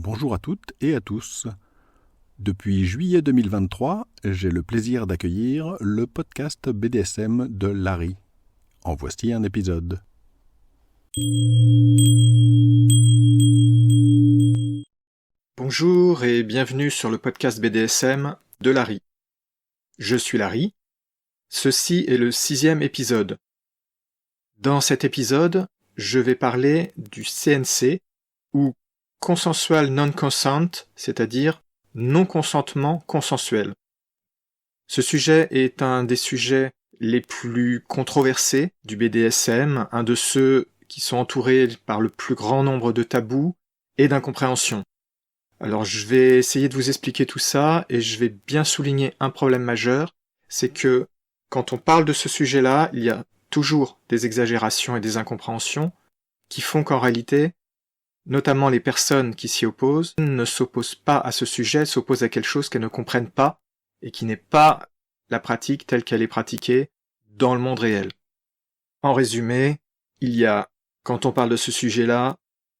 Bonjour à toutes et à tous. Depuis juillet 2023, j'ai le plaisir d'accueillir le podcast BDSM de Larry. En voici un épisode. Bonjour et bienvenue sur le podcast BDSM de Larry. Je suis Larry. Ceci est le 6e épisode. Dans cet épisode, je vais parler du CNC ou Consensual Non-Consent, c'est-à-dire non-consentement consensuel. Ce sujet est un des sujets les plus controversés du BDSM, un de ceux qui sont entourés par le plus grand nombre de tabous et d'incompréhensions. Alors je vais essayer de vous expliquer tout ça et je vais bien souligner un problème majeur, c'est que quand on parle de ce sujet-là, il y a toujours des exagérations et des incompréhensions qui font qu'en réalité, notamment les personnes qui s'y opposent, ne s'opposent pas à ce sujet, s'opposent à quelque chose qu'elles ne comprennent pas et qui n'est pas la pratique telle qu'elle est pratiquée dans le monde réel. En résumé, il y a, quand on parle de ce sujet-là,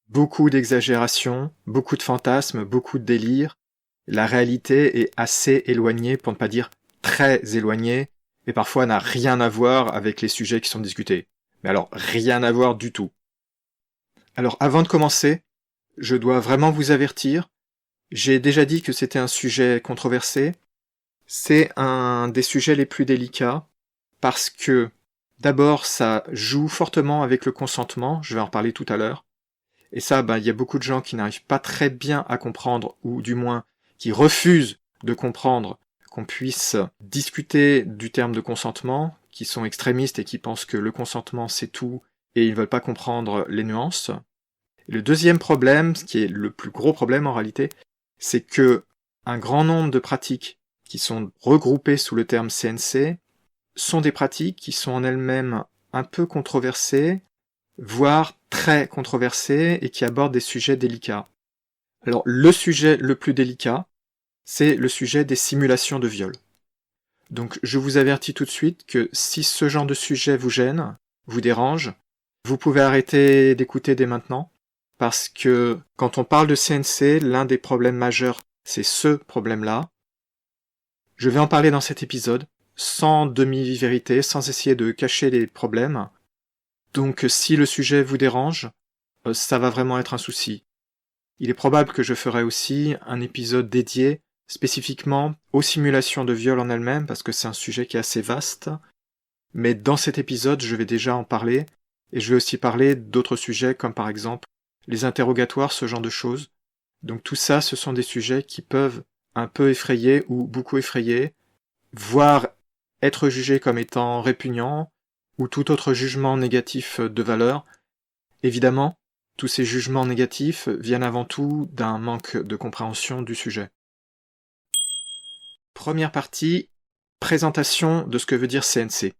beaucoup d'exagérations, beaucoup de fantasmes, beaucoup de délires. La réalité est assez éloignée, pour ne pas dire très éloignée, et parfois n'a rien à voir avec les sujets qui sont discutés. Mais alors, rien à voir du tout. Alors, avant de commencer, je dois vraiment vous avertir. J'ai déjà dit que c'était un sujet controversé. C'est un des sujets les plus délicats, parce que, d'abord, ça joue fortement avec le consentement, je vais en reparler tout à l'heure. Et ça, il y a beaucoup de gens qui n'arrivent pas très bien à comprendre, ou du moins, qui refusent de comprendre qu'on puisse discuter du terme de consentement, qui sont extrémistes et qui pensent que le consentement c'est tout, et ils ne veulent pas comprendre les nuances. Et le deuxième problème, ce qui est le plus gros problème en réalité, c'est que un grand nombre de pratiques qui sont regroupées sous le terme CNC sont des pratiques qui sont en elles-mêmes un peu controversées, voire très controversées et qui abordent des sujets délicats. Alors, le sujet le plus délicat, c'est le sujet des simulations de viol. Donc, je vous avertis tout de suite que si ce genre de sujet vous gêne, vous dérange, vous pouvez arrêter d'écouter dès maintenant, parce que quand on parle de CNC, l'un des problèmes majeurs, c'est ce problème-là. Je vais en parler dans cet épisode, sans demi-vérité, sans essayer de cacher les problèmes. Donc si le sujet vous dérange, ça va vraiment être un souci. Il est probable que je ferai aussi un épisode dédié spécifiquement aux simulations de viol en elles-mêmes, parce que c'est un sujet qui est assez vaste. Mais dans cet épisode, je vais déjà en parler, et je vais aussi parler d'autres sujets, comme par exemple les interrogatoires, ce genre de choses. Donc tout ça, ce sont des sujets qui peuvent un peu effrayer ou beaucoup effrayer, voire être jugés comme étant répugnants, ou tout autre jugement négatif de valeur. Évidemment, tous ces jugements négatifs viennent avant tout d'un manque de compréhension du sujet. Première partie, présentation de ce que veut dire CNC.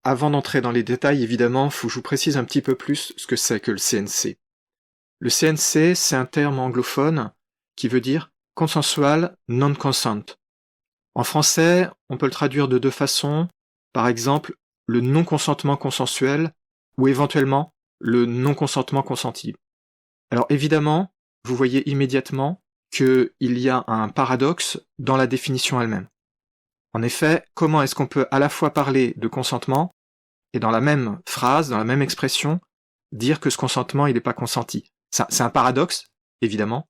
Avant d'entrer dans les détails, évidemment, il faut que je vous précise un petit peu plus ce que c'est que le CNC. Le CNC, c'est un terme anglophone qui veut dire Consensual Non-Consent. En français, on peut le traduire de deux façons, par exemple, le non-consentement consensuel ou éventuellement le non-consentement consenti. Alors évidemment, vous voyez immédiatement qu'il y a un paradoxe dans la définition elle-même. En effet, comment est-ce qu'on peut à la fois parler de consentement et dans la même phrase, dans la même expression, dire que ce consentement il n'est pas consenti? C'est un paradoxe, évidemment,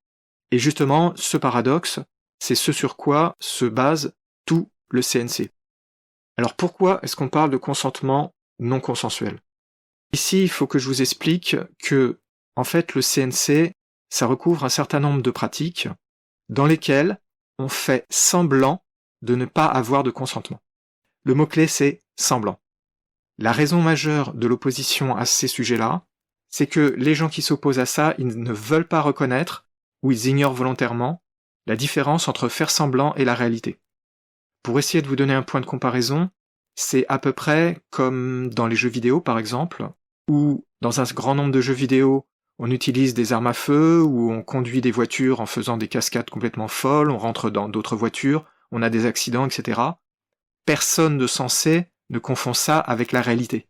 et justement, ce paradoxe, c'est ce sur quoi se base tout le CNC. Alors pourquoi est-ce qu'on parle de consentement non consensuel? Ici, il faut que je vous explique que, en fait, le CNC, ça recouvre un certain nombre de pratiques dans lesquelles on fait semblant de ne pas avoir de consentement. Le mot-clé, c'est semblant. La raison majeure de l'opposition à ces sujets-là, c'est que les gens qui s'opposent à ça, ils ne veulent pas reconnaître, ou ils ignorent volontairement, la différence entre faire semblant et la réalité. Pour essayer de vous donner un point de comparaison, c'est à peu près comme dans les jeux vidéo par exemple, où dans un grand nombre de jeux vidéo, on utilise des armes à feu, ou on conduit des voitures en faisant des cascades complètement folles, on rentre dans d'autres voitures, on a des accidents, etc. Personne de sensé ne confond ça avec la réalité.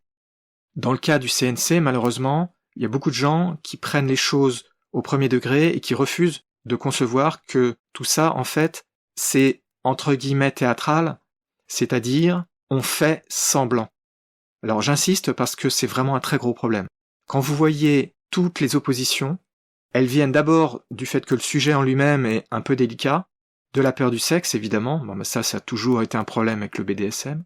Dans le cas du CNC, malheureusement, il y a beaucoup de gens qui prennent les choses au premier degré et qui refusent de concevoir que tout ça, en fait, c'est entre guillemets théâtral, c'est-à-dire on fait semblant. Alors j'insiste parce que c'est vraiment un très gros problème. Quand vous voyez toutes les oppositions, elles viennent d'abord du fait que le sujet en lui-même est un peu délicat, de la peur du sexe évidemment, ça a toujours été un problème avec le BDSM,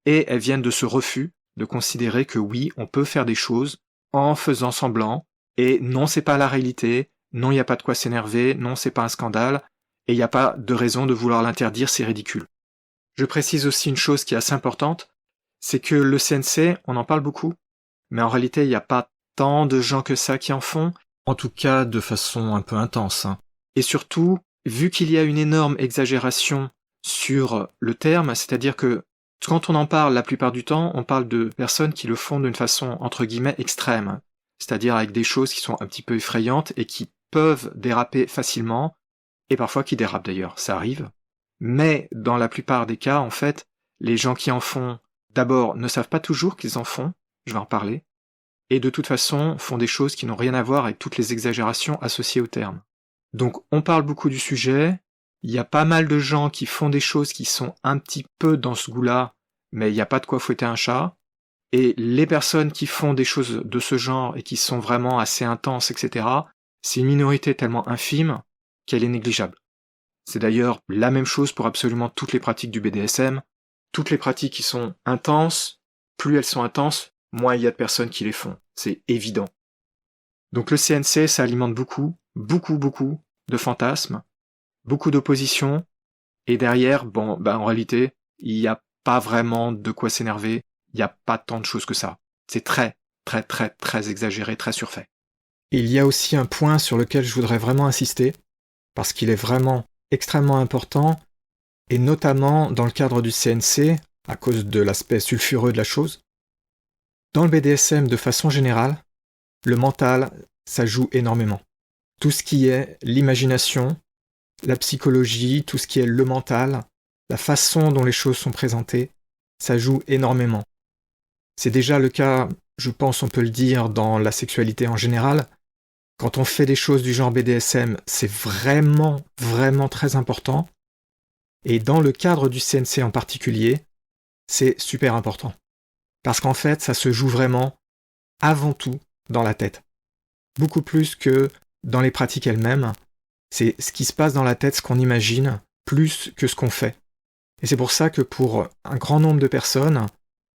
et elles viennent de ce refus de considérer que oui, on peut faire des choses en faisant semblant, et non, c'est pas la réalité, non, il n'y a pas de quoi s'énerver, non, c'est pas un scandale, et il n'y a pas de raison de vouloir l'interdire, c'est ridicule. Je précise aussi une chose qui est assez importante, c'est que le CNC, on en parle beaucoup, mais en réalité, il n'y a pas tant de gens que ça qui en font, en tout cas de façon un peu intense. Et surtout, vu qu'il y a une énorme exagération sur le terme, c'est-à-dire que quand on en parle la plupart du temps, on parle de personnes qui le font d'une façon entre guillemets extrême, c'est-à-dire avec des choses qui sont un petit peu effrayantes et qui peuvent déraper facilement, et parfois qui dérapent d'ailleurs, ça arrive. Mais dans la plupart des cas, en fait, les gens qui en font, d'abord, ne savent pas toujours qu'ils en font, je vais en parler, et de toute façon font des choses qui n'ont rien à voir avec toutes les exagérations associées au terme. Donc on parle beaucoup du sujet, il y a pas mal de gens qui font des choses qui sont un petit peu dans ce goût-là, mais il n'y a pas de quoi fouetter un chat, et les personnes qui font des choses de ce genre et qui sont vraiment assez intenses, etc., c'est une minorité tellement infime qu'elle est négligeable. C'est d'ailleurs la même chose pour absolument toutes les pratiques du BDSM. Toutes les pratiques qui sont intenses, plus elles sont intenses, moins il y a de personnes qui les font. C'est évident. Donc le CNC, ça alimente beaucoup de fantasmes, beaucoup d'opposition, et derrière, en réalité, il n'y a pas vraiment de quoi s'énerver, il n'y a pas tant de choses que ça. C'est très exagéré, très surfait. Et il y a aussi un point sur lequel je voudrais vraiment insister, parce qu'il est vraiment extrêmement important, et notamment dans le cadre du CNC, à cause de l'aspect sulfureux de la chose. Dans le BDSM, de façon générale, le mental, ça joue énormément. Tout ce qui est l'imagination, la psychologie, tout ce qui est le mental, la façon dont les choses sont présentées, ça joue énormément. C'est déjà le cas, je pense on peut le dire, dans la sexualité en général. Quand on fait des choses du genre BDSM, c'est vraiment très important. Et dans le cadre du CNC en particulier, c'est super important. Parce qu'en fait, ça se joue vraiment, avant tout, dans la tête. Beaucoup plus que dans les pratiques elles-mêmes. C'est ce qui se passe dans la tête, ce qu'on imagine, plus que ce qu'on fait. Et c'est pour ça que pour un grand nombre de personnes,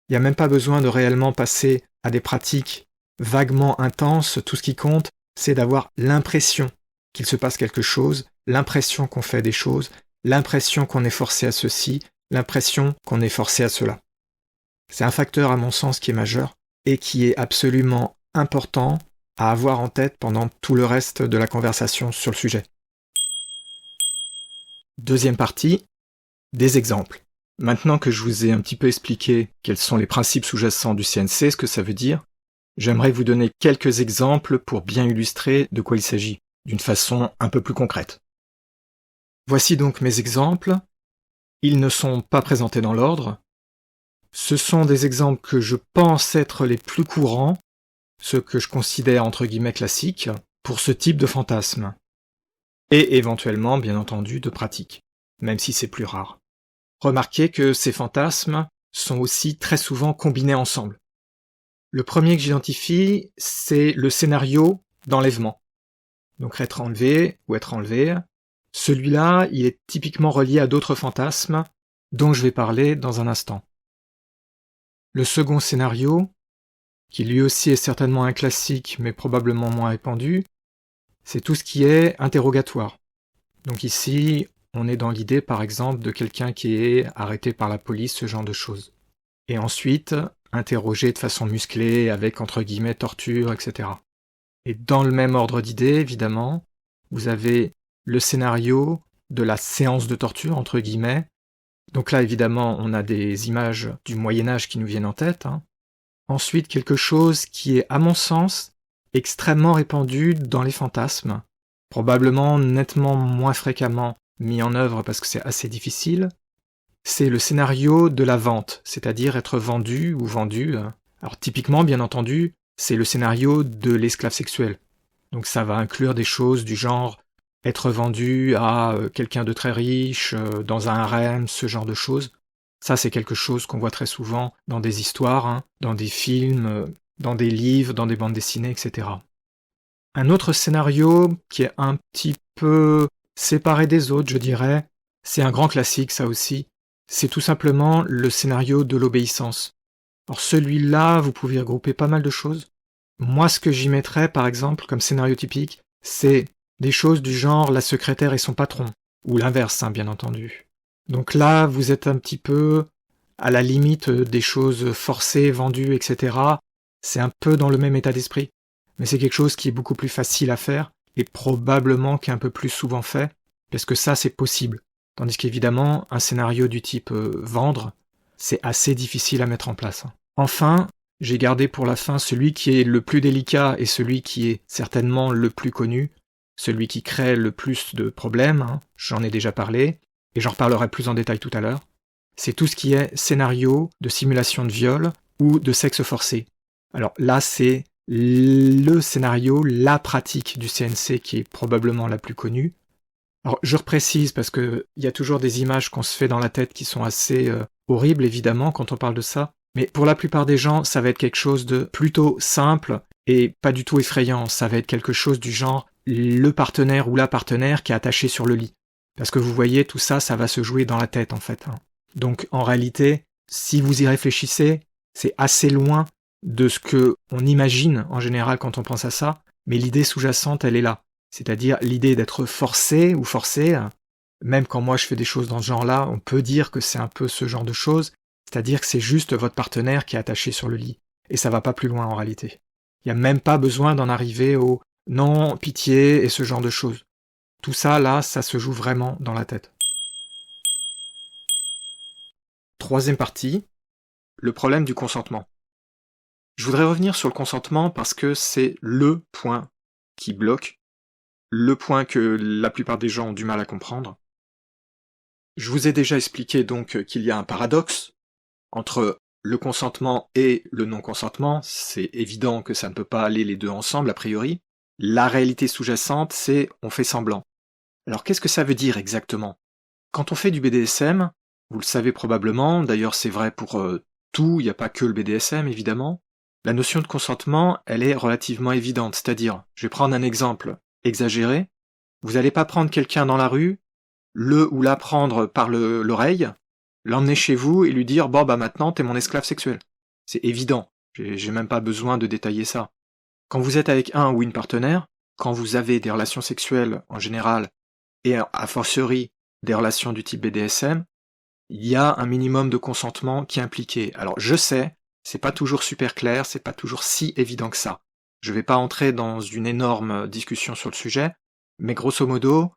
il n'y a même pas besoin de réellement passer à des pratiques vaguement intenses. Tout ce qui compte, c'est d'avoir l'impression qu'il se passe quelque chose, l'impression qu'on fait des choses, l'impression qu'on est forcé à ceci, l'impression qu'on est forcé à cela. C'est un facteur, à mon sens, qui est majeur et qui est absolument important à avoir en tête pendant tout le reste de la conversation sur le sujet. Deuxième partie, des exemples. Maintenant que je vous ai un petit peu expliqué quels sont les principes sous-jacents du CNC, ce que ça veut dire, j'aimerais vous donner quelques exemples pour bien illustrer de quoi il s'agit, d'une façon un peu plus concrète. Voici donc mes exemples. Ils ne sont pas présentés dans l'ordre. Ce sont des exemples que je pense être les plus courants, ceux que je considère entre guillemets classiques, pour ce type de fantasme. Et éventuellement, bien entendu, de pratiques, même si c'est plus rare. Remarquez que ces fantasmes sont aussi très souvent combinés ensemble. Le premier que j'identifie, c'est le scénario d'enlèvement. Donc être enlevé ou être enlevé. Celui-là, il est typiquement relié à d'autres fantasmes, dont je vais parler dans un instant. Le second scénario, qui lui aussi est certainement un classique, mais probablement moins répandu, c'est tout ce qui est interrogatoire. Donc ici, on est dans l'idée, par exemple, de quelqu'un qui est arrêté par la police, ce genre de choses. Et ensuite, interrogé de façon musclée, avec, entre guillemets, torture, etc. Et dans le même ordre d'idée, évidemment, vous avez le scénario de la séance de torture, entre guillemets. Donc là, évidemment, on a des images du Moyen-Âge qui nous viennent en tête. Ensuite, quelque chose qui est, à mon sens, extrêmement répandu dans les fantasmes, probablement nettement moins fréquemment mis en œuvre parce que c'est assez difficile, c'est le scénario de la vente, c'est-à-dire être vendu ou vendu. Alors typiquement, bien entendu, c'est le scénario de l'esclave sexuel. Donc ça va inclure des choses du genre être vendu à quelqu'un de très riche, dans un harem, ce genre de choses. Ça, c'est quelque chose qu'on voit très souvent dans des histoires, hein, dans des films, dans des livres, dans des bandes dessinées, etc. Un autre scénario qui est un petit peu séparé des autres, je dirais, c'est un grand classique, ça aussi, c'est tout simplement le scénario de l'obéissance. Alors celui-là, vous pouvez regrouper pas mal de choses. Moi, ce que j'y mettrais, par exemple, comme scénario typique, c'est des choses du genre la secrétaire et son patron, ou l'inverse, hein, bien entendu. Donc là, vous êtes un petit peu à la limite des choses forcées, vendues, etc. C'est un peu dans le même état d'esprit. Mais c'est quelque chose qui est beaucoup plus facile à faire, et probablement qui est un peu plus souvent fait, parce que ça, c'est possible. Tandis qu'évidemment, un scénario du type vendre, c'est assez difficile à mettre en place. Enfin, j'ai gardé pour la fin celui qui est le plus délicat et celui qui est certainement le plus connu, celui qui crée le plus de problèmes, hein. J'en ai déjà parlé, et j'en reparlerai plus en détail tout à l'heure. C'est tout ce qui est scénario de simulation de viol ou de sexe forcé. Alors là, c'est le scénario, la pratique du CNC qui est probablement la plus connue. Alors je reprécise parce qu'il y a toujours des images qu'on se fait dans la tête qui sont assez horribles évidemment quand on parle de ça, mais pour la plupart des gens ça va être quelque chose de plutôt simple et pas du tout effrayant, ça va être quelque chose du genre le partenaire ou la partenaire qui est attaché sur le lit. Parce que vous voyez, tout ça, ça va se jouer dans la tête en fait. Donc en réalité, si vous y réfléchissez, c'est assez loin de ce que on imagine en général quand on pense à ça, mais l'idée sous-jacente, elle est là. C'est-à-dire l'idée d'être forcé ou forcé, même quand moi je fais des choses dans ce genre-là, on peut dire que c'est un peu ce genre de choses, c'est-à-dire que c'est juste votre partenaire qui est attaché sur le lit. Et ça va pas plus loin en réalité. Il n'y a même pas besoin d'en arriver au non, pitié et ce genre de choses. Tout ça, là, ça se joue vraiment dans la tête. Troisième partie, le problème du consentement. Je voudrais revenir sur le consentement parce que c'est le point qui bloque, le point que la plupart des gens ont du mal à comprendre. Je vous ai déjà expliqué donc qu'il y a un paradoxe entre le consentement et le non-consentement. C'est évident que ça ne peut pas aller les deux ensemble a priori. La réalité sous-jacente, c'est on fait semblant. Alors qu'est-ce que ça veut dire exactement ? Quand on fait du BDSM, vous le savez probablement, d'ailleurs c'est vrai pour tout, il n'y a pas que le BDSM évidemment, la notion de consentement, elle est relativement évidente, c'est-à-dire, je vais prendre un exemple exagéré, vous n'allez pas prendre quelqu'un dans la rue, le ou la prendre par l'oreille, l'emmener chez vous et lui dire « bon bah maintenant t'es mon esclave sexuel ». C'est évident, j'ai même pas besoin de détailler ça. Quand vous êtes avec un ou une partenaire, quand vous avez des relations sexuelles en général, et a fortiori des relations du type BDSM, il y a un minimum de consentement qui est impliqué. Alors je sais, c'est pas toujours super clair, c'est pas toujours si évident que ça. Je vais pas entrer dans une énorme discussion sur le sujet, mais grosso modo,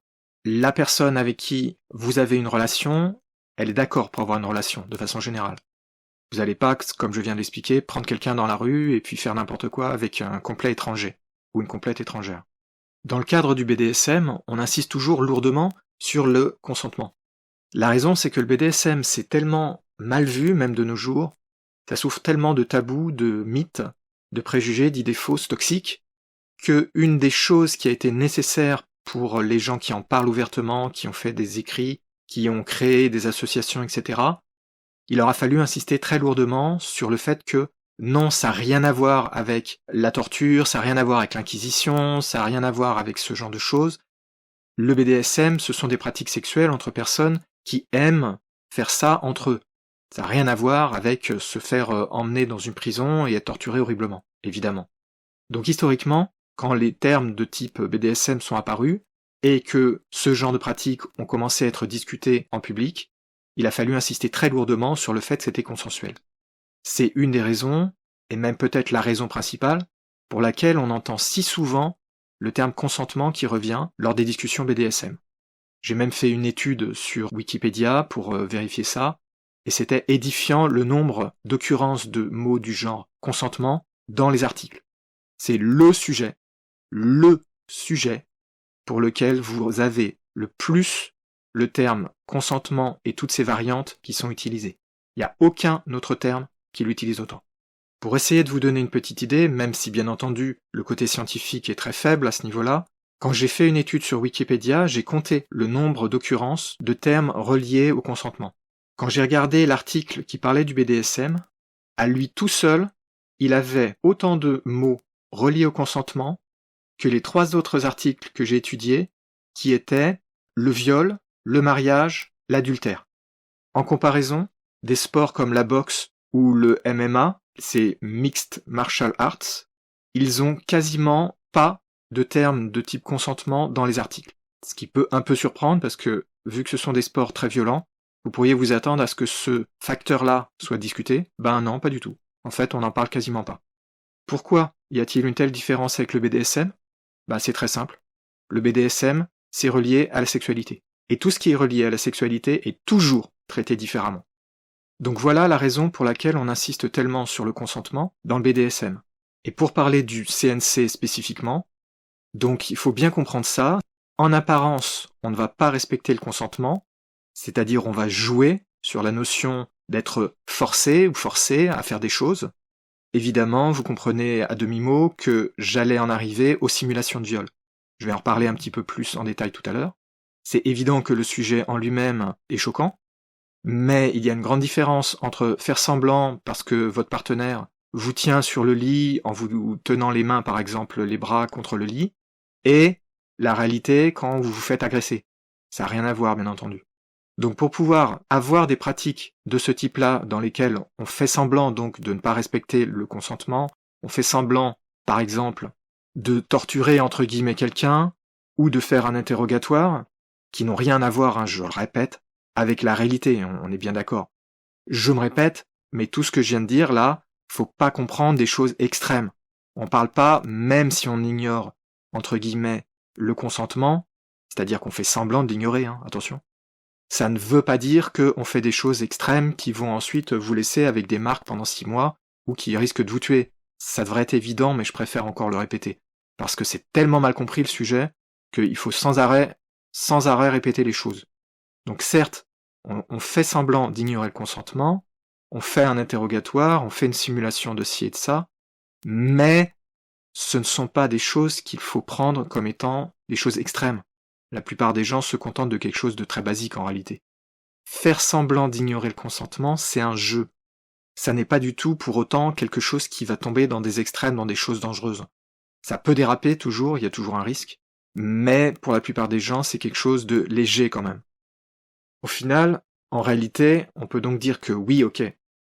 la personne avec qui vous avez une relation, elle est d'accord pour avoir une relation, de façon générale. Vous n'allez pas, comme je viens de l'expliquer, prendre quelqu'un dans la rue et puis faire n'importe quoi avec un complet étranger, ou une complète étrangère. Dans le cadre du BDSM, on insiste toujours lourdement sur le consentement. La raison, c'est que le BDSM, c'est tellement mal vu, même de nos jours, ça souffre tellement de tabous, de mythes, de préjugés, d'idées fausses, toxiques, que une des choses qui a été nécessaire pour les gens qui en parlent ouvertement, qui ont fait des écrits, qui ont créé des associations, etc., il leur a fallu insister très lourdement sur le fait que non, ça n'a rien à voir avec la torture, ça n'a rien à voir avec l'inquisition, ça n'a rien à voir avec ce genre de choses. Le BDSM, ce sont des pratiques sexuelles entre personnes qui aiment faire ça entre eux. Ça n'a rien à voir avec se faire emmener dans une prison et être torturé horriblement, évidemment. Donc historiquement, quand les termes de type BDSM sont apparus, et que ce genre de pratiques ont commencé à être discutés en public, il a fallu insister très lourdement sur le fait que c'était consensuel. C'est une des raisons, et même peut-être la raison principale, pour laquelle on entend si souvent le terme consentement qui revient lors des discussions BDSM. J'ai même fait une étude sur Wikipédia pour vérifier ça, et c'était édifiant le nombre d'occurrences de mots du genre consentement dans les articles. C'est le sujet pour lequel vous avez le plus le terme consentement et toutes ses variantes qui sont utilisées. Il n'y a aucun autre terme qui l'utilise autant. Pour essayer de vous donner une petite idée, même si bien entendu le côté scientifique est très faible à ce niveau-là, quand j'ai fait une étude sur Wikipédia, j'ai compté le nombre d'occurrences de termes reliés au consentement. Quand j'ai regardé l'article qui parlait du BDSM, à lui tout seul, il avait autant de mots reliés au consentement que les 3 autres articles que j'ai étudiés, qui étaient le viol, le mariage, l'adultère. En comparaison, des sports comme la boxe ou le MMA, c'est Mixed Martial Arts, ils ont quasiment pas de termes de type consentement dans les articles. Ce qui peut un peu surprendre parce que, vu que ce sont des sports très violents, vous pourriez vous attendre à ce que ce facteur-là soit discuté. Ben non, pas du tout. En fait, on n'en parle quasiment pas. Pourquoi y a-t-il une telle différence avec le BDSM? Ben c'est très simple. Le BDSM, c'est relié à la sexualité. Et tout ce qui est relié à la sexualité est toujours traité différemment. Donc voilà la raison pour laquelle on insiste tellement sur le consentement dans le BDSM. Et pour parler du CNC spécifiquement, donc il faut bien comprendre ça. En apparence, on ne va pas respecter le consentement, c'est-à-dire on va jouer sur la notion d'être forcé ou forcé à faire des choses. Évidemment, vous comprenez à demi-mot que j'allais en arriver aux simulations de viol. Je vais en reparler un petit peu plus en détail tout à l'heure. C'est évident que le sujet en lui-même est choquant, mais il y a une grande différence entre faire semblant parce que votre partenaire vous tient sur le lit en vous tenant les mains, par exemple, les bras contre le lit, et la réalité quand vous vous faites agresser. Ça n'a rien à voir, bien entendu. Donc pour pouvoir avoir des pratiques de ce type-là dans lesquelles on fait semblant donc de ne pas respecter le consentement, on fait semblant, par exemple, de torturer entre guillemets quelqu'un, ou de faire un interrogatoire, qui n'ont rien à voir, je le répète, avec la réalité, on est bien d'accord. Je me répète, mais tout ce que je viens de dire là, faut pas comprendre des choses extrêmes. On parle pas, même si on ignore, entre guillemets, le consentement, c'est-à-dire qu'on fait semblant de l'ignorer, attention. Ça ne veut pas dire qu'on fait des choses extrêmes qui vont ensuite vous laisser avec des marques pendant 6 mois ou qui risquent de vous tuer. Ça devrait être évident, mais je préfère encore le répéter. Parce que c'est tellement mal compris le sujet qu'il faut sans arrêt répéter les choses. Donc certes, on fait semblant d'ignorer le consentement, on fait un interrogatoire, on fait une simulation de ci et de ça, mais ce ne sont pas des choses qu'il faut prendre comme étant des choses extrêmes. La plupart des gens se contentent de quelque chose de très basique en réalité. Faire semblant d'ignorer le consentement, c'est un jeu. Ça n'est pas du tout pour autant quelque chose qui va tomber dans des extrêmes, dans des choses dangereuses. Ça peut déraper toujours, il y a toujours un risque, mais pour la plupart des gens, c'est quelque chose de léger quand même. Au final, en réalité, on peut donc dire que oui, ok,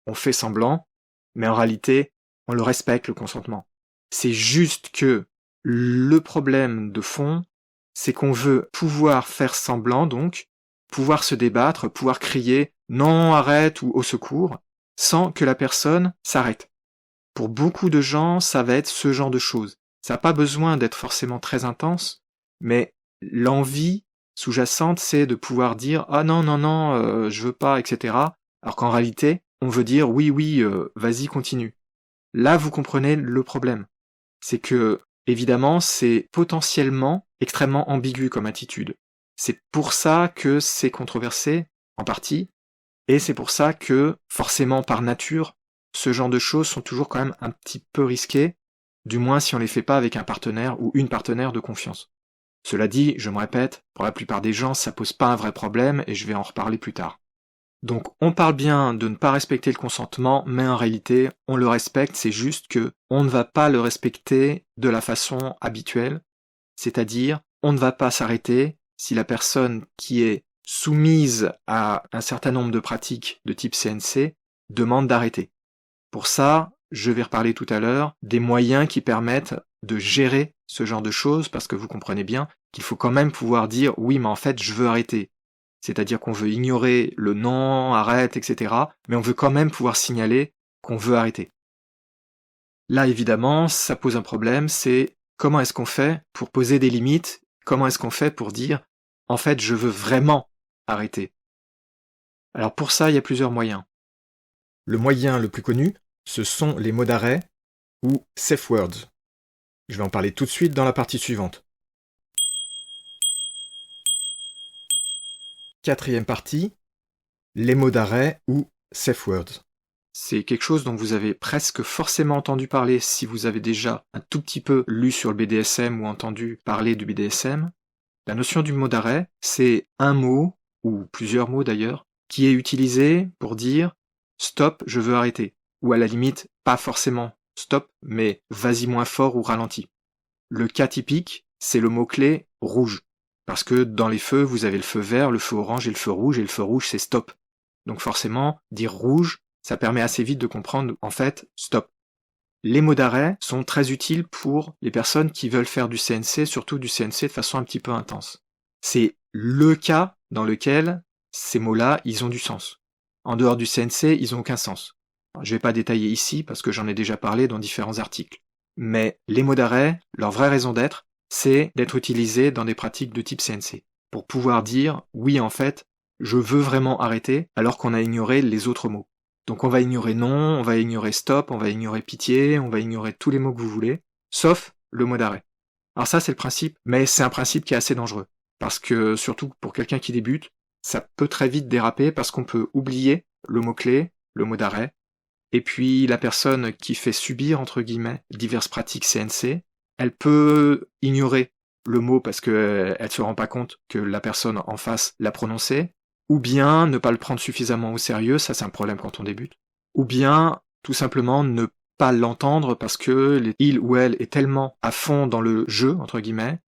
on fait semblant, mais en réalité, on le respecte, le consentement. C'est juste que le problème de fond, c'est qu'on veut pouvoir faire semblant, donc, pouvoir se débattre, pouvoir crier « non, arrête » ou « au secours », sans que la personne s'arrête. Pour beaucoup de gens, ça va être ce genre de choses. Ça n'a pas besoin d'être forcément très intense, mais l'envie sous-jacente, c'est de pouvoir dire « ah non, non, non, je veux pas », etc. Alors qu'en réalité, on veut dire « oui, oui, vas-y, continue ». Là, vous comprenez le problème. C'est que, évidemment, c'est potentiellement extrêmement ambigu comme attitude. C'est pour ça que c'est controversé, en partie, et c'est pour ça que, forcément par nature, ce genre de choses sont toujours quand même un petit peu risquées, du moins si on les fait pas avec un partenaire ou une partenaire de confiance. Cela dit, je me répète, pour la plupart des gens, ça pose pas un vrai problème, et je vais en reparler plus tard. Donc on parle bien de ne pas respecter le consentement, mais en réalité, on le respecte, c'est juste que on ne va pas le respecter de la façon habituelle, c'est-à-dire on ne va pas s'arrêter si la personne qui est soumise à un certain nombre de pratiques de type CNC demande d'arrêter. Pour ça, je vais reparler tout à l'heure des moyens qui permettent de gérer ce genre de choses, parce que vous comprenez bien qu'il faut quand même pouvoir dire oui, mais en fait, je veux arrêter. C'est-à-dire qu'on veut ignorer le non, arrête, etc. Mais on veut quand même pouvoir signaler qu'on veut arrêter. Là, évidemment, ça pose un problème, c'est comment est-ce qu'on fait pour poser des limites, comment est-ce qu'on fait pour dire en fait, je veux vraiment arrêter. Alors pour ça, il y a plusieurs moyens. Le moyen le plus connu, ce sont les mots d'arrêt ou safe words. Je vais en parler tout de suite dans la partie suivante. 4e partie, les mots d'arrêt ou safe words. c'est quelque chose dont vous avez presque forcément entendu parler si vous avez déjà un tout petit peu lu sur le BDSM ou entendu parler du BDSM. La notion du mot d'arrêt, c'est un mot, ou plusieurs mots d'ailleurs, qui est utilisé pour dire « stop, je veux arrêter », ou à la limite, pas forcément « stop », mais « vas-y moins fort » ou « ralenti ». Le cas typique, c'est le mot-clé « rouge », parce que dans les feux, vous avez le feu vert, le feu orange et le feu rouge c'est « stop ». Donc forcément, dire « rouge », ça permet assez vite de comprendre, en fait, stop. Les mots d'arrêt sont très utiles pour les personnes qui veulent faire du CNC, surtout du CNC de façon un petit peu intense. C'est le cas dans lequel ces mots-là, ils ont du sens. En dehors du CNC, ils n'ont aucun sens. Alors, je ne vais pas détailler ici parce que j'en ai déjà parlé dans différents articles. Mais les mots d'arrêt, leur vraie raison d'être, c'est d'être utilisés dans des pratiques de type CNC. Pour pouvoir dire, oui, en fait, je veux vraiment arrêter, alors qu'on a ignoré les autres mots. Donc on va ignorer non, on va ignorer stop, on va ignorer pitié, on va ignorer tous les mots que vous voulez, sauf le mot d'arrêt. Alors ça c'est le principe, mais c'est un principe qui est assez dangereux. Parce que surtout pour quelqu'un qui débute, ça peut très vite déraper parce qu'on peut oublier le mot-clé, le mot d'arrêt, et puis la personne qui fait subir, entre guillemets, diverses pratiques CNC, elle peut ignorer le mot parce qu'elle ne se rend pas compte que la personne en face l'a prononcé, ou bien ne pas le prendre suffisamment au sérieux, ça c'est un problème quand on débute, ou bien tout simplement ne pas l'entendre parce que il ou elle est tellement à fond dans le jeu, entre guillemets,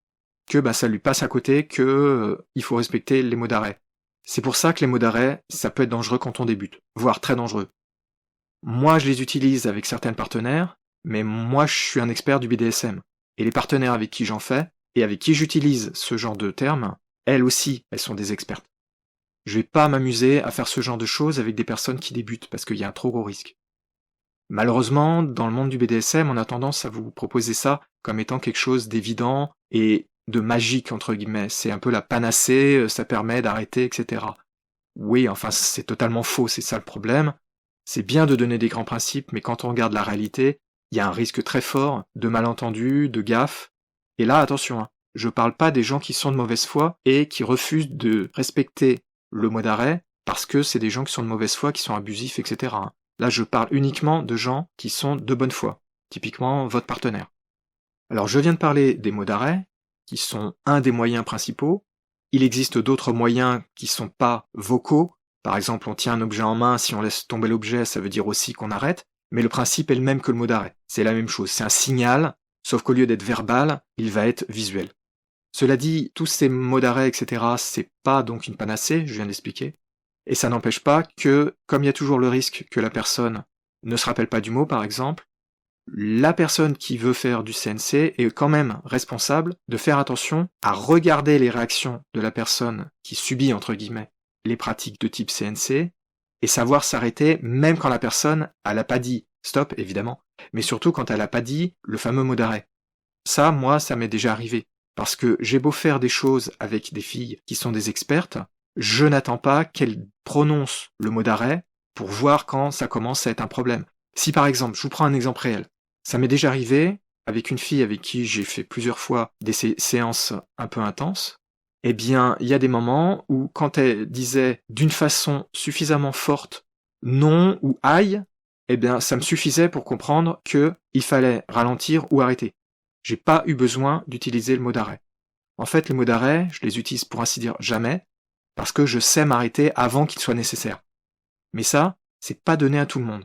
que ça lui passe à côté que il faut respecter les mots d'arrêt. C'est pour ça que les mots d'arrêt, ça peut être dangereux quand on débute, voire très dangereux. Moi je les utilise avec certains partenaires, mais moi je suis un expert du BDSM, et les partenaires avec qui j'en fais, et avec qui j'utilise ce genre de termes, elles aussi, elles sont des expertes. Je vais pas m'amuser à faire ce genre de choses avec des personnes qui débutent, parce qu'il y a un trop gros risque. Malheureusement, dans le monde du BDSM, on a tendance à vous proposer ça comme étant quelque chose d'évident et de magique, entre guillemets. C'est un peu la panacée, ça permet d'arrêter, etc. Oui, enfin, c'est totalement faux, c'est ça le problème. C'est bien de donner des grands principes, mais quand on regarde la réalité, il y a un risque très fort de malentendus, de gaffes. Et là, attention, je parle pas des gens qui sont de mauvaise foi et qui refusent de respecter le mot d'arrêt parce que c'est des gens qui sont de mauvaise foi, qui sont abusifs, etc. Là, je parle uniquement de gens qui sont de bonne foi, typiquement votre partenaire. Alors, je viens de parler des mots d'arrêt, qui sont un des moyens principaux. Il existe d'autres moyens qui sont pas vocaux. Par exemple, on tient un objet en main, si on laisse tomber l'objet, ça veut dire aussi qu'on arrête. Mais le principe est le même que le mot d'arrêt. C'est la même chose, c'est un signal, sauf qu'au lieu d'être verbal, il va être visuel. Cela dit, tous ces mots d'arrêt, etc., c'est pas donc une panacée, je viens d'expliquer, et ça n'empêche pas que, comme il y a toujours le risque que la personne ne se rappelle pas du mot, par exemple, la personne qui veut faire du CNC est quand même responsable de faire attention à regarder les réactions de la personne qui subit, entre guillemets, les pratiques de type CNC, et savoir s'arrêter même quand la personne, elle n'a pas dit stop, évidemment, mais surtout quand elle n'a pas dit le fameux mot d'arrêt. Ça, moi, ça m'est déjà arrivé. Parce que j'ai beau faire des choses avec des filles qui sont des expertes, je n'attends pas qu'elles prononcent le mot d'arrêt pour voir quand ça commence à être un problème. Si par exemple, je vous prends un exemple réel, ça m'est déjà arrivé avec une fille avec qui j'ai fait plusieurs fois des séances un peu intenses, eh bien, il y a des moments où quand elle disait d'une façon suffisamment forte non ou aïe, eh bien, ça me suffisait pour comprendre qu'il fallait ralentir ou arrêter. J'ai pas eu besoin d'utiliser le mot d'arrêt. En fait, les mots d'arrêt, je les utilise pour ainsi dire jamais, parce que je sais m'arrêter avant qu'il soit nécessaire. Mais ça, c'est pas donné à tout le monde.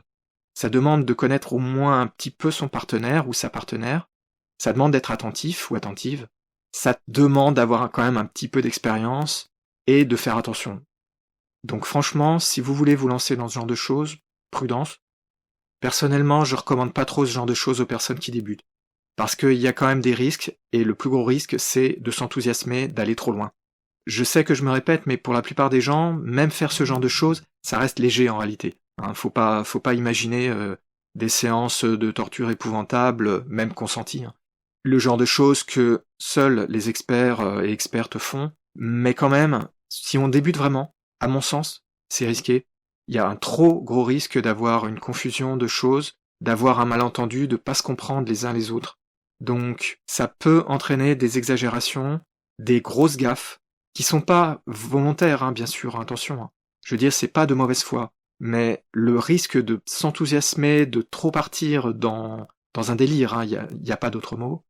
Ça demande de connaître au moins un petit peu son partenaire ou sa partenaire. Ça demande d'être attentif ou attentive. Ça demande d'avoir quand même un petit peu d'expérience et de faire attention. Donc franchement, si vous voulez vous lancer dans ce genre de choses, prudence. Personnellement, je recommande pas trop ce genre de choses aux personnes qui débutent. Parce qu'il y a quand même des risques, et le plus gros risque, c'est de s'enthousiasmer, d'aller trop loin. Je sais que je me répète, mais pour la plupart des gens, même faire ce genre de choses, ça reste léger en réalité. Faut pas imaginer des séances de torture épouvantables, même consenties. Le genre de choses que seuls les experts et expertes font, mais quand même, si on débute vraiment, à mon sens, c'est risqué. Il y a un trop gros risque d'avoir une confusion de choses, d'avoir un malentendu, de pas se comprendre les uns les autres. Donc, ça peut entraîner des exagérations, des grosses gaffes, qui sont pas volontaires, bien sûr, attention. Je veux dire, c'est pas de mauvaise foi. mais le risque de s'enthousiasmer, de trop partir dans un délire, hein, il y a pas d'autre mot,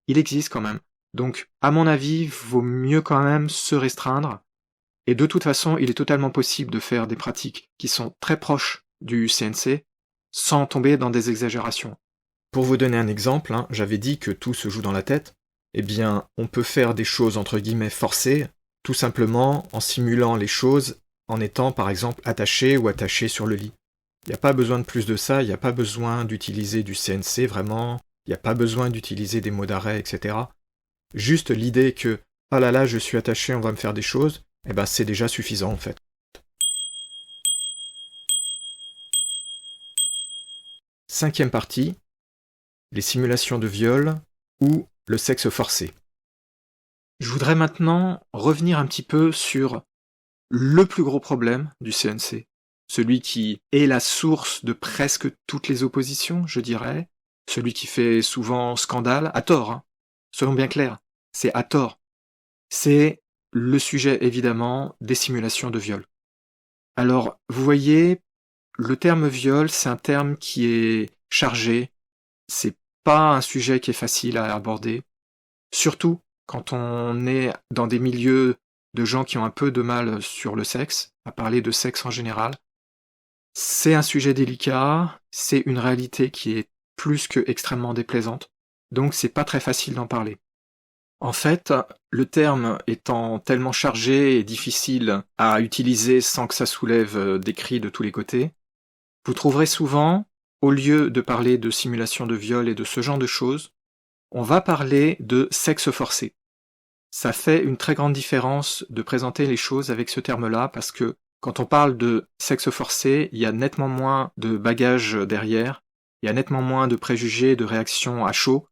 il existe quand même. Donc, à mon avis, vaut mieux quand même se restreindre. Et de toute façon, il est totalement possible de faire des pratiques qui sont très proches du CNC sans tomber dans des exagérations. Pour vous donner un exemple, hein, j'avais dit que tout se joue dans la tête. Eh bien, on peut faire des choses entre guillemets forcées, tout simplement en simulant les choses en étant par exemple attaché ou attaché sur le lit. Il n'y a pas besoin de plus de ça, il n'y a pas besoin d'utiliser du CNC vraiment, il n'y a pas besoin d'utiliser des mots d'arrêt, etc. Juste l'idée que « ah là là, je suis attaché, on va me faire des choses », eh ben c'est déjà suffisant en fait. Cinquième partie, les simulations de viol ou le sexe forcé. Je voudrais maintenant revenir un petit peu sur le plus gros problème du CNC, celui qui est la source de presque toutes les oppositions, je dirais, celui qui fait souvent scandale, à tort, hein. Soyons bien clairs, c'est à tort. C'est le sujet évidemment des simulations de viol. Alors, vous voyez, le terme viol, c'est un terme qui est chargé, c'est pas un sujet qui est facile à aborder, surtout quand on est dans des milieux de gens qui ont un peu de mal sur le sexe, à parler de sexe en général. C'est un sujet délicat, c'est une réalité qui est plus que extrêmement déplaisante, donc c'est pas très facile d'en parler. En fait, le terme étant tellement chargé et difficile à utiliser sans que ça soulève des cris de tous les côtés, vous trouverez souvent, au lieu de parler de simulation de viol et de ce genre de choses, on va parler de sexe forcé. Ça fait une très grande différence de présenter les choses avec ce terme-là parce que quand on parle de sexe forcé, il y a nettement moins de bagages derrière, il y a nettement moins de préjugés, de réactions à chaud,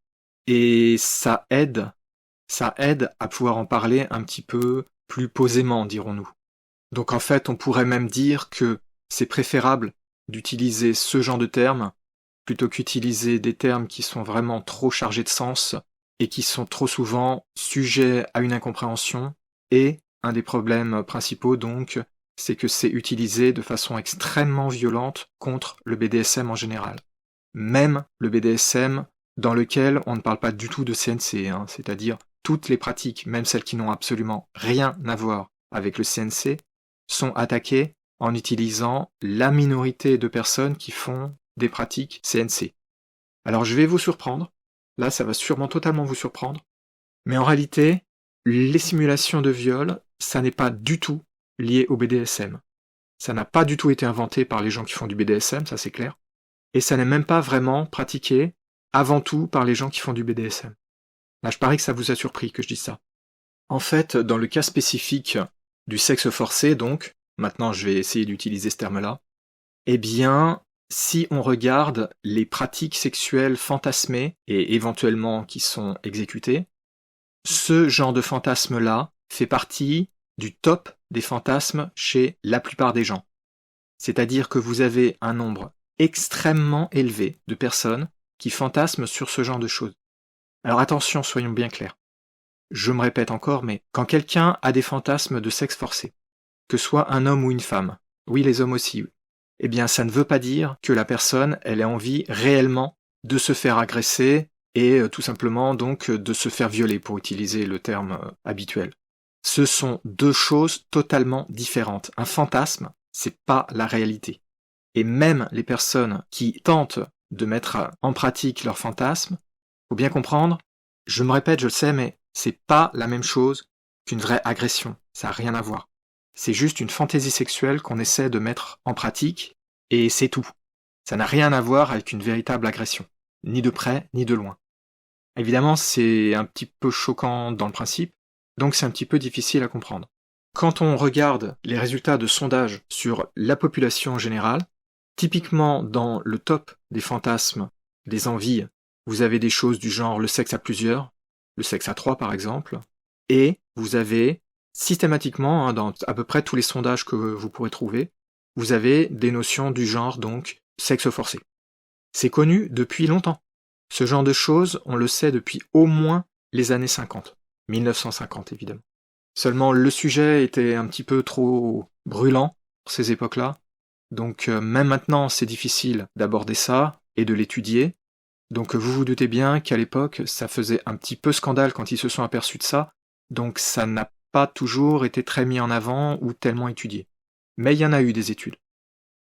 et ça aide à pouvoir en parler un petit peu plus posément, dirons-nous. Donc en fait, on pourrait même dire que c'est préférable d'utiliser ce genre de termes plutôt qu'utiliser des termes qui sont vraiment trop chargés de sens et qui sont trop souvent sujets à une incompréhension. Et un des problèmes principaux, donc, c'est que c'est utilisé de façon extrêmement violente contre le BDSM en général. Même le BDSM dans lequel on ne parle pas du tout de CNC, hein, c'est-à-dire toutes les pratiques, même celles qui n'ont absolument rien à voir avec le CNC, sont attaquées en utilisant la minorité de personnes qui font des pratiques CNC. Alors je vais vous surprendre, là ça va sûrement totalement vous surprendre, mais en réalité, les simulations de viol, ça n'est pas du tout lié au BDSM. Ça n'a pas du tout été inventé par les gens qui font du BDSM, ça c'est clair, et ça n'est même pas vraiment pratiqué avant tout par les gens qui font du BDSM. Là je parie que ça vous a surpris que je dise ça. En fait, dans le cas spécifique du sexe forcé, donc, maintenant je vais essayer d'utiliser ce terme-là, eh bien, si on regarde les pratiques sexuelles fantasmées et éventuellement qui sont exécutées, ce genre de fantasme-là fait partie du top des fantasmes chez la plupart des gens. C'est-à-dire que vous avez un nombre extrêmement élevé de personnes qui fantasment sur ce genre de choses. Alors attention, soyons bien clairs. Je me répète encore, mais quand quelqu'un a des fantasmes de sexe forcé, que ce soit un homme ou une femme, oui les hommes aussi, eh bien ça ne veut pas dire que la personne, elle ait envie réellement de se faire agresser et tout simplement donc de se faire violer, pour utiliser le terme habituel. Ce sont deux choses totalement différentes. Un fantasme, c'est pas la réalité. Et même les personnes qui tentent de mettre en pratique leur fantasme, faut bien comprendre, je me répète, je le sais, mais c'est pas la même chose qu'une vraie agression. Ça n'a rien à voir. C'est juste une fantaisie sexuelle qu'on essaie de mettre en pratique, et c'est tout. Ça n'a rien à voir avec une véritable agression, ni de près, ni de loin. Évidemment, c'est un petit peu choquant dans le principe, donc c'est un petit peu difficile à comprendre. Quand on regarde les résultats de sondages sur la population en général, typiquement dans le top des fantasmes, des envies, vous avez des choses du genre le sexe à plusieurs, le sexe à 3 par exemple, et vous avez systématiquement, hein, dans à peu près tous les sondages que vous pourrez trouver, vous avez des notions du genre donc sexe forcé. C'est connu depuis longtemps. Ce genre de choses, on le sait depuis au moins les années 50, 1950 évidemment. Seulement le sujet était un petit peu trop brûlant pour ces époques-là, Donc même maintenant, c'est difficile d'aborder ça et de l'étudier. Donc vous vous doutez bien qu'à l'époque, ça faisait un petit peu scandale quand ils se sont aperçus de ça. Donc ça n'a pas toujours été très mis en avant ou tellement étudié. Mais il y en a eu des études.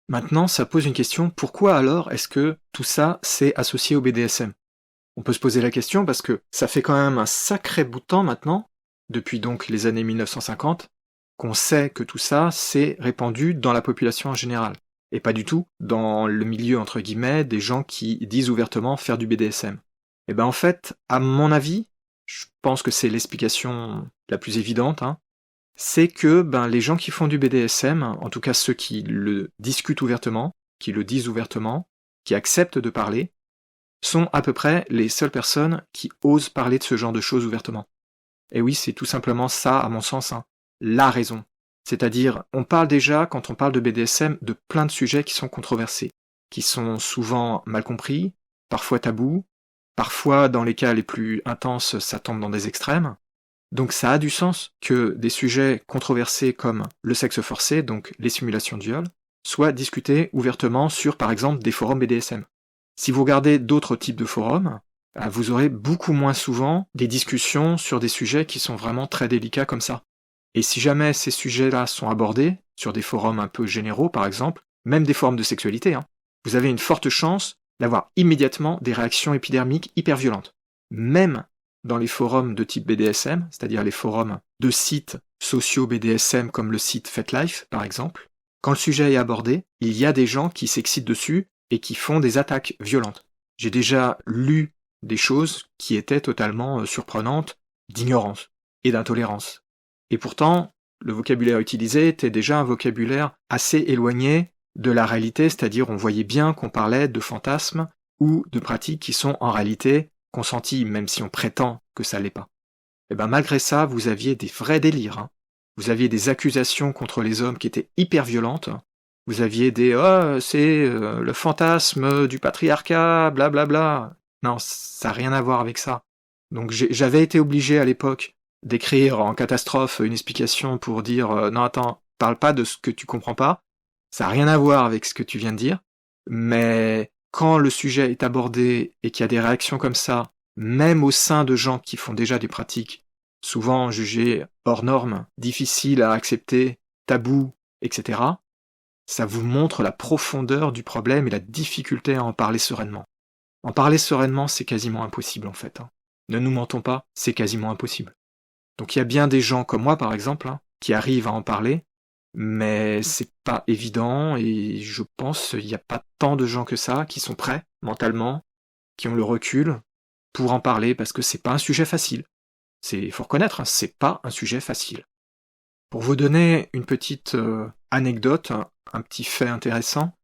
Maintenant, ça pose une question, pourquoi alors est-ce que tout ça s'est associé au BDSM ? On peut se poser la question parce que ça fait quand même un sacré bout de temps maintenant, depuis donc les années 1950, qu'on sait que tout ça s'est répandu dans la population en général, et pas du tout dans le milieu entre guillemets des gens qui disent ouvertement faire du BDSM. Et ben en fait, à mon avis, je pense que c'est l'explication la plus évidente, c'est que les gens qui font du BDSM, en tout cas ceux qui le discutent ouvertement, qui le disent ouvertement, qui acceptent de parler, sont à peu près les seules personnes qui osent parler de ce genre de choses ouvertement. Et oui, c'est tout simplement ça, à mon sens, la raison. C'est-à-dire, on parle déjà, quand on parle de BDSM, de plein de sujets qui sont controversés, qui sont souvent mal compris, parfois tabous, parfois, dans les cas les plus intenses, ça tombe dans des extrêmes. Donc ça a du sens que des sujets controversés comme le sexe forcé, donc les simulations de viol, soient discutés ouvertement sur, par exemple, des forums BDSM. Si vous regardez d'autres types de forums, vous aurez beaucoup moins souvent des discussions sur des sujets qui sont vraiment très délicats comme ça. Et si jamais ces sujets-là sont abordés, sur des forums un peu généraux par exemple, même des forums de sexualité, vous avez une forte chance d'avoir immédiatement des réactions épidermiques hyper violentes. Même dans les forums de type BDSM, c'est-à-dire les forums de sites sociaux BDSM comme le site FetLife par exemple, quand le sujet est abordé, il y a des gens qui s'excitent dessus et qui font des attaques violentes. J'ai déjà lu des choses qui étaient totalement surprenantes d'ignorance et d'intolérance. Et pourtant, le vocabulaire utilisé était déjà un vocabulaire assez éloigné de la réalité, c'est-à-dire on voyait bien qu'on parlait de fantasmes ou de pratiques qui sont en réalité consenties, même si on prétend que ça l'est pas. Et malgré ça, vous aviez des vrais délires. Vous aviez des accusations contre les hommes qui étaient hyper violentes. Vous aviez des « c'est le fantasme du patriarcat, blablabla ». Non, ça n'a rien à voir avec ça. Donc j'avais été obligé à l'époque d'écrire en catastrophe une explication pour dire « Non, attends, parle pas de ce que tu comprends pas, ça n'a rien à voir avec ce que tu viens de dire, mais quand le sujet est abordé et qu'il y a des réactions comme ça, même au sein de gens qui font déjà des pratiques souvent jugées hors normes, difficiles à accepter, tabous, etc., ça vous montre la profondeur du problème et la difficulté à en parler sereinement. En parler sereinement, c'est quasiment impossible en fait. Ne nous mentons pas, c'est quasiment impossible. Donc il y a bien des gens comme moi par exemple, qui arrivent à en parler, mais c'est pas évident et je pense qu'il n'y a pas tant de gens que ça qui sont prêts mentalement, qui ont le recul pour en parler parce que c'est pas un sujet facile. Faut reconnaître, c'est pas un sujet facile. Pour vous donner une petite anecdote, un petit fait intéressant,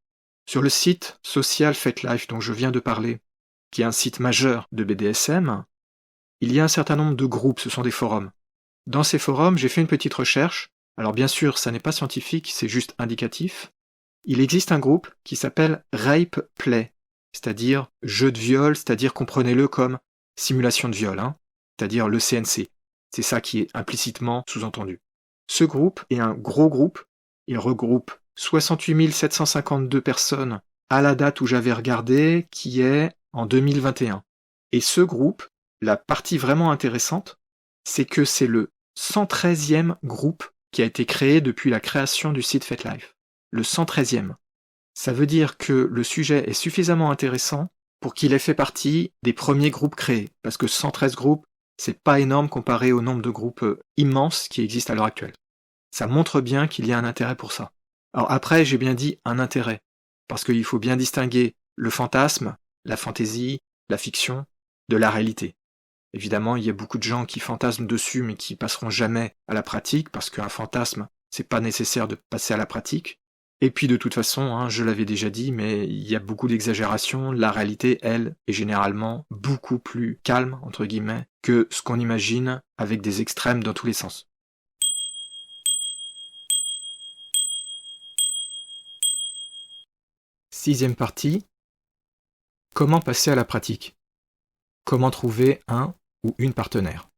sur le site social FetLife dont je viens de parler, qui est un site majeur de BDSM, il y a un certain nombre de groupes, ce sont des forums. Dans ces forums, j'ai fait une petite recherche. Alors bien sûr, ça n'est pas scientifique, c'est juste indicatif. Il existe un groupe qui s'appelle Rape Play, c'est-à-dire jeu de viol, c'est-à-dire comprenez-le comme simulation de viol, c'est-à-dire le CNC. C'est ça qui est implicitement sous-entendu. Ce groupe est un gros groupe, il regroupe 68 752 personnes à la date où j'avais regardé, qui est en 2021. Et ce groupe, la partie vraiment intéressante, c'est que c'est le 113e groupe qui a été créé depuis la création du site FetLife. Le 113e. Ça veut dire que le sujet est suffisamment intéressant pour qu'il ait fait partie des premiers groupes créés. Parce que 113 groupes, c'est pas énorme comparé au nombre de groupes immenses qui existent à l'heure actuelle. Ça montre bien qu'il y a un intérêt pour ça. Alors après, j'ai bien dit un intérêt. Parce qu'il faut bien distinguer le fantasme, la fantaisie, la fiction, de la réalité. Évidemment, il y a beaucoup de gens qui fantasment dessus, mais qui passeront jamais à la pratique, parce qu'un fantasme, c'est pas nécessaire de passer à la pratique. Et puis de toute façon, je l'avais déjà dit, mais il y a beaucoup d'exagération. La réalité, elle, est généralement beaucoup plus calme, entre guillemets, que ce qu'on imagine, avec des extrêmes dans tous les sens. Sixième partie. Comment passer à la pratique ? Comment trouver un ou une partenaire ?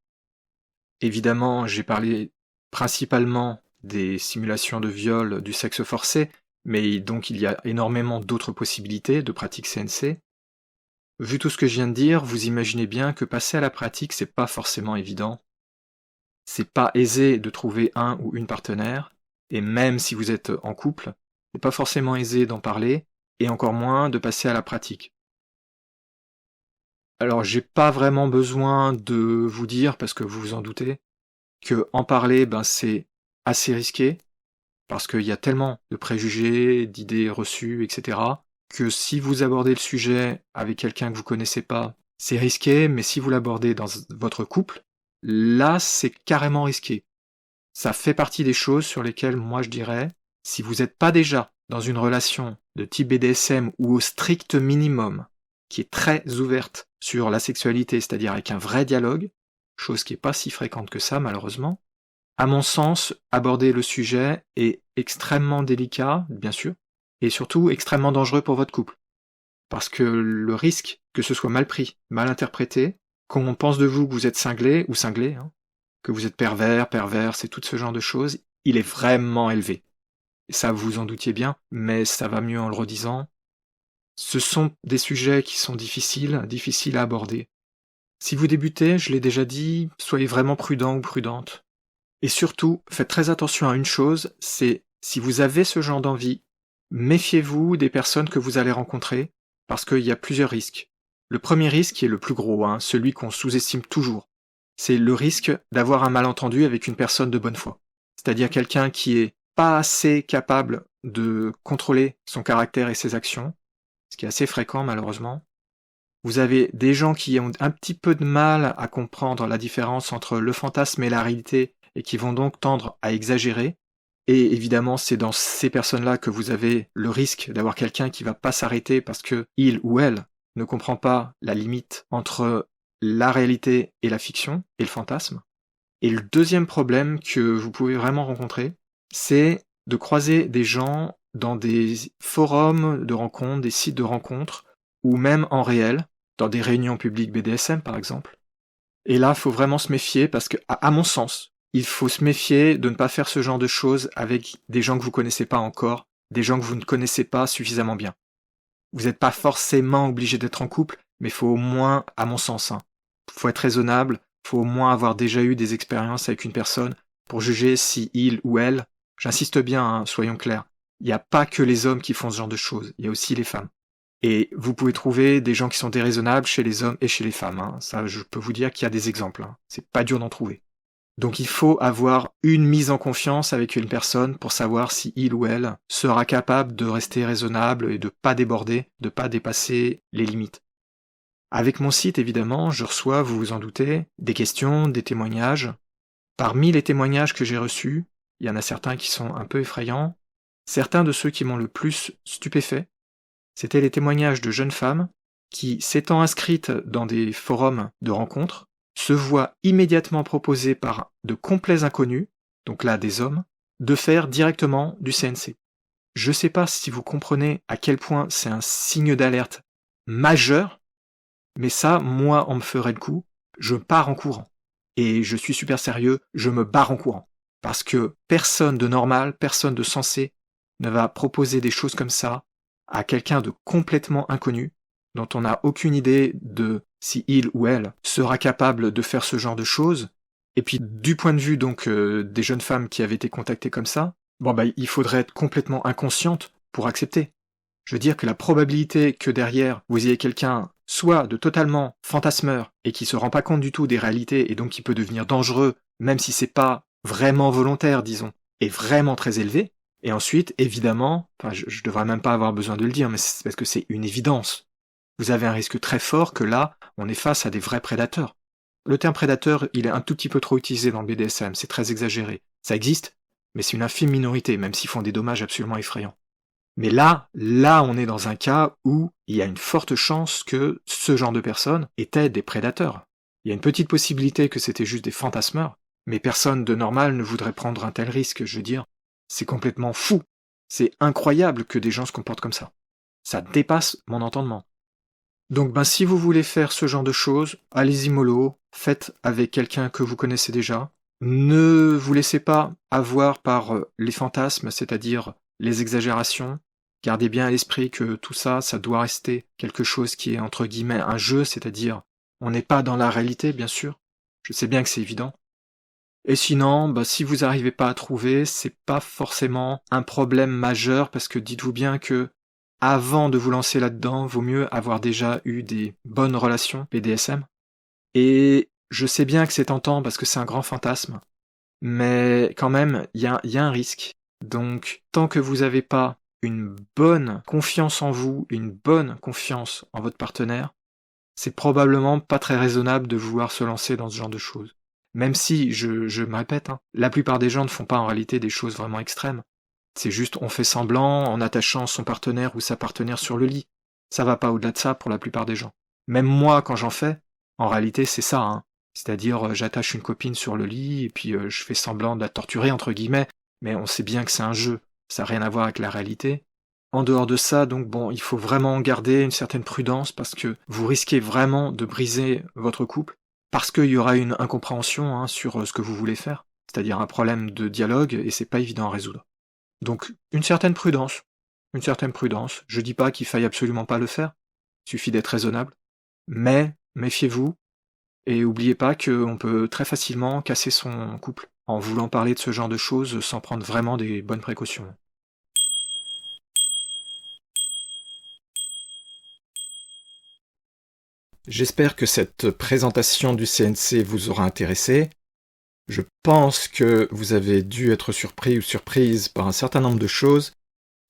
Évidemment, j'ai parlé principalement des simulations de viol du sexe forcé, mais donc il y a énormément d'autres possibilités de pratique CNC. Vu tout ce que je viens de dire, vous imaginez bien que passer à la pratique, c'est pas forcément évident. C'est pas aisé de trouver un ou une partenaire, et même si vous êtes en couple, c'est pas forcément aisé d'en parler, et encore moins de passer à la pratique. Alors j'ai pas vraiment besoin de vous dire, parce que vous vous en doutez, que en parler, c'est assez risqué, parce qu'il y a tellement de préjugés, d'idées reçues, etc., que si vous abordez le sujet avec quelqu'un que vous connaissez pas, c'est risqué, mais si vous l'abordez dans votre couple, là c'est carrément risqué. Ça fait partie des choses sur lesquelles moi je dirais, si vous n'êtes pas déjà dans une relation de type BDSM ou au strict minimum, qui est très ouverte sur la sexualité, c'est-à-dire avec un vrai dialogue, chose qui n'est pas si fréquente que ça malheureusement, à mon sens, aborder le sujet est extrêmement délicat, bien sûr, et surtout extrêmement dangereux pour votre couple. Parce que le risque que ce soit mal pris, mal interprété, qu'on pense de vous que vous êtes cinglé ou cinglé, que vous êtes perverse et tout ce genre de choses, il est vraiment élevé. Et ça, vous en doutiez bien, mais ça va mieux en le redisant. Ce sont des sujets qui sont difficiles à aborder. Si vous débutez, je l'ai déjà dit, soyez vraiment prudent ou prudente. Et surtout, faites très attention à une chose, c'est si vous avez ce genre d'envie, méfiez-vous des personnes que vous allez rencontrer, parce qu'il y a plusieurs risques. Le premier risque, qui est le plus gros, celui qu'on sous-estime toujours, c'est le risque d'avoir un malentendu avec une personne de bonne foi. C'est-à-dire quelqu'un qui est pas assez capable de contrôler son caractère et ses actions, ce qui est assez fréquent malheureusement. Vous avez des gens qui ont un petit peu de mal à comprendre la différence entre le fantasme et la réalité et qui vont donc tendre à exagérer. Et évidemment, c'est dans ces personnes-là que vous avez le risque d'avoir quelqu'un qui va pas s'arrêter parce que il ou elle ne comprend pas la limite entre la réalité et la fiction et le fantasme. Et le deuxième problème que vous pouvez vraiment rencontrer, c'est de croiser des gens dans des forums de rencontres, des sites de rencontres, ou même en réel, dans des réunions publiques BDSM par exemple. Et là, il faut vraiment se méfier parce que, à mon sens, il faut se méfier de ne pas faire ce genre de choses avec des gens que vous connaissez pas encore, des gens que vous ne connaissez pas suffisamment bien. Vous n'êtes pas forcément obligé d'être en couple, mais il faut au moins, à mon sens, faut être raisonnable, faut au moins avoir déjà eu des expériences avec une personne pour juger si il ou elle, j'insiste bien, soyons clairs, il n'y a pas que les hommes qui font ce genre de choses, il y a aussi les femmes. Et vous pouvez trouver des gens qui sont déraisonnables chez les hommes et chez les femmes. Ça, je peux vous dire qu'il y a des exemples. C'est pas dur d'en trouver. Donc il faut avoir une mise en confiance avec une personne pour savoir si il ou elle sera capable de rester raisonnable et de pas déborder, de pas dépasser les limites. Avec mon site, évidemment, je reçois, vous vous en doutez, des questions, des témoignages. Parmi les témoignages que j'ai reçus, il y en a certains qui sont un peu effrayants. Certains de ceux qui m'ont le plus stupéfait, c'était les témoignages de jeunes femmes qui, s'étant inscrites dans des forums de rencontres, se voient immédiatement proposer par de complets inconnus, donc là des hommes, de faire directement du CNC. Je sais pas si vous comprenez à quel point c'est un signe d'alerte majeur, mais ça, moi, on me ferait le coup, je pars en courant. Et je suis super sérieux, je me barre en courant. Parce que personne de normal, personne de sensé ne va proposer des choses comme ça à quelqu'un de complètement inconnu, dont on n'a aucune idée de si il ou elle sera capable de faire ce genre de choses. Et puis, du point de vue donc des jeunes femmes qui avaient été contactées comme ça, il faudrait être complètement inconsciente pour accepter. Je veux dire que la probabilité que derrière vous ayez quelqu'un soit de totalement fantasmeur et qui se rend pas compte du tout des réalités et donc qui peut devenir dangereux, même si c'est pas vraiment volontaire, disons, est vraiment très élevée. Et ensuite, évidemment, je devrais même pas avoir besoin de le dire, mais c'est parce que c'est une évidence. Vous avez un risque très fort que là, on est face à des vrais prédateurs. Le terme prédateur, il est un tout petit peu trop utilisé dans le BDSM, c'est très exagéré. Ça existe, mais c'est une infime minorité, même s'ils font des dommages absolument effrayants. Mais là, on est dans un cas où il y a une forte chance que ce genre de personnes étaient des prédateurs. Il y a une petite possibilité que c'était juste des fantasmeurs, mais personne de normal ne voudrait prendre un tel risque, je veux dire. C'est complètement fou. C'est incroyable que des gens se comportent comme ça. Ça dépasse mon entendement. Donc si vous voulez faire ce genre de choses, allez-y mollo, faites avec quelqu'un que vous connaissez déjà. Ne vous laissez pas avoir par les fantasmes, c'est-à-dire les exagérations. Gardez bien à l'esprit que tout ça, ça doit rester quelque chose qui est entre guillemets un jeu, c'est-à-dire on n'est pas dans la réalité, bien sûr. Je sais bien que c'est évident. Et sinon, si vous n'arrivez pas à trouver, c'est pas forcément un problème majeur, parce que dites-vous bien que avant de vous lancer là-dedans, vaut mieux avoir déjà eu des bonnes relations BDSM. Et je sais bien que c'est tentant parce que c'est un grand fantasme, mais quand même, il y a un risque. Donc, tant que vous n'avez pas une bonne confiance en vous, une bonne confiance en votre partenaire, c'est probablement pas très raisonnable de vouloir se lancer dans ce genre de choses. Même si, je me répète, la plupart des gens ne font pas en réalité des choses vraiment extrêmes. C'est juste on fait semblant en attachant son partenaire ou sa partenaire sur le lit. Ça va pas au-delà de ça pour la plupart des gens. Même moi, quand j'en fais, en réalité c'est ça. C'est-à-dire j'attache une copine sur le lit et puis je fais semblant de la torturer entre guillemets, mais on sait bien que c'est un jeu, ça n'a rien à voir avec la réalité. En dehors de ça, donc il faut vraiment garder une certaine prudence parce que vous risquez vraiment de briser votre couple parce qu'il y aura une incompréhension sur ce que vous voulez faire, c'est-à-dire un problème de dialogue et c'est pas évident à résoudre. Donc une certaine prudence. Je dis pas qu'il faille absolument pas le faire, il suffit d'être raisonnable, mais méfiez-vous et oubliez pas qu'on peut très facilement casser son couple en voulant parler de ce genre de choses sans prendre vraiment des bonnes précautions. J'espère que cette présentation du CNC vous aura intéressé. Je pense que vous avez dû être surpris ou surprise par un certain nombre de choses,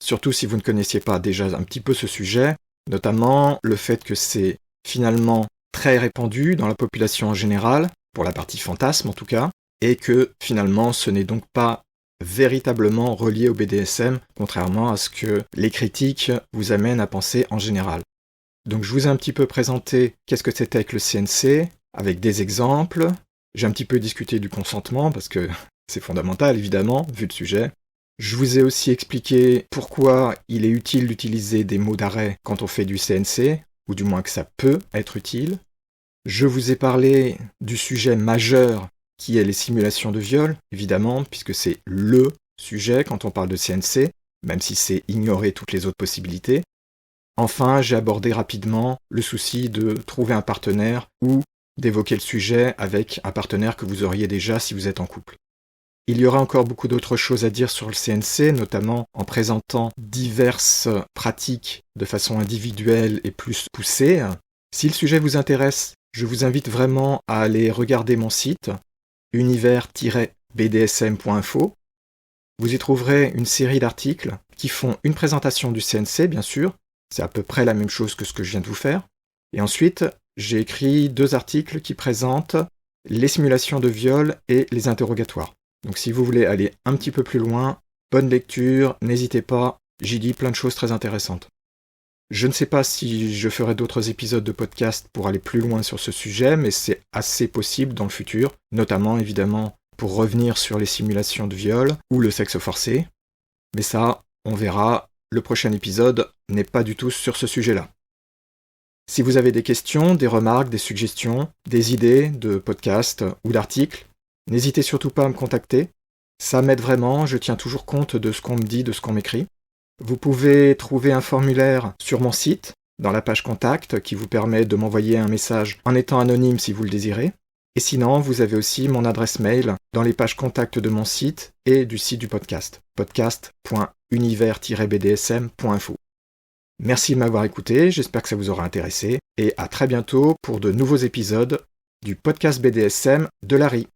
surtout si vous ne connaissiez pas déjà un petit peu ce sujet, notamment le fait que c'est finalement très répandu dans la population en général, pour la partie fantasme en tout cas, et que finalement ce n'est donc pas véritablement relié au BDSM, contrairement à ce que les critiques vous amènent à penser en général. Donc je vous ai un petit peu présenté qu'est-ce que c'était que le CNC, avec des exemples. J'ai un petit peu discuté du consentement, parce que c'est fondamental évidemment, vu le sujet. Je vous ai aussi expliqué pourquoi il est utile d'utiliser des mots d'arrêt quand on fait du CNC, ou du moins que ça peut être utile. Je vous ai parlé du sujet majeur qui est les simulations de viol, évidemment, puisque c'est LE sujet quand on parle de CNC, même si c'est ignorer toutes les autres possibilités. Enfin, j'ai abordé rapidement le souci de trouver un partenaire ou d'évoquer le sujet avec un partenaire que vous auriez déjà si vous êtes en couple. Il y aura encore beaucoup d'autres choses à dire sur le CNC, notamment en présentant diverses pratiques de façon individuelle et plus poussée. Si le sujet vous intéresse, je vous invite vraiment à aller regarder mon site, univers-bdsm.info. Vous y trouverez une série d'articles qui font une présentation du CNC, bien sûr. C'est à peu près la même chose que ce que je viens de vous faire. Et ensuite, j'ai écrit 2 articles qui présentent les simulations de viol et les interrogatoires. Donc si vous voulez aller un petit peu plus loin, bonne lecture, n'hésitez pas, j'y dis plein de choses très intéressantes. Je ne sais pas si je ferai d'autres épisodes de podcast pour aller plus loin sur ce sujet, mais c'est assez possible dans le futur, notamment évidemment pour revenir sur les simulations de viol ou le sexe forcé. Mais ça, on verra, le prochain épisode n'est pas du tout sur ce sujet-là. Si vous avez des questions, des remarques, des suggestions, des idées de podcasts ou d'articles, n'hésitez surtout pas à me contacter. Ça m'aide vraiment, je tiens toujours compte de ce qu'on me dit, de ce qu'on m'écrit. Vous pouvez trouver un formulaire sur mon site, dans la page contact, qui vous permet de m'envoyer un message en étant anonyme si vous le désirez. Et sinon, vous avez aussi mon adresse mail dans les pages contact de mon site et du site du podcast, podcast.univers-bdsm.info. Merci de m'avoir écouté, j'espère que ça vous aura intéressé, et à très bientôt pour de nouveaux épisodes du podcast BDSM de Larry.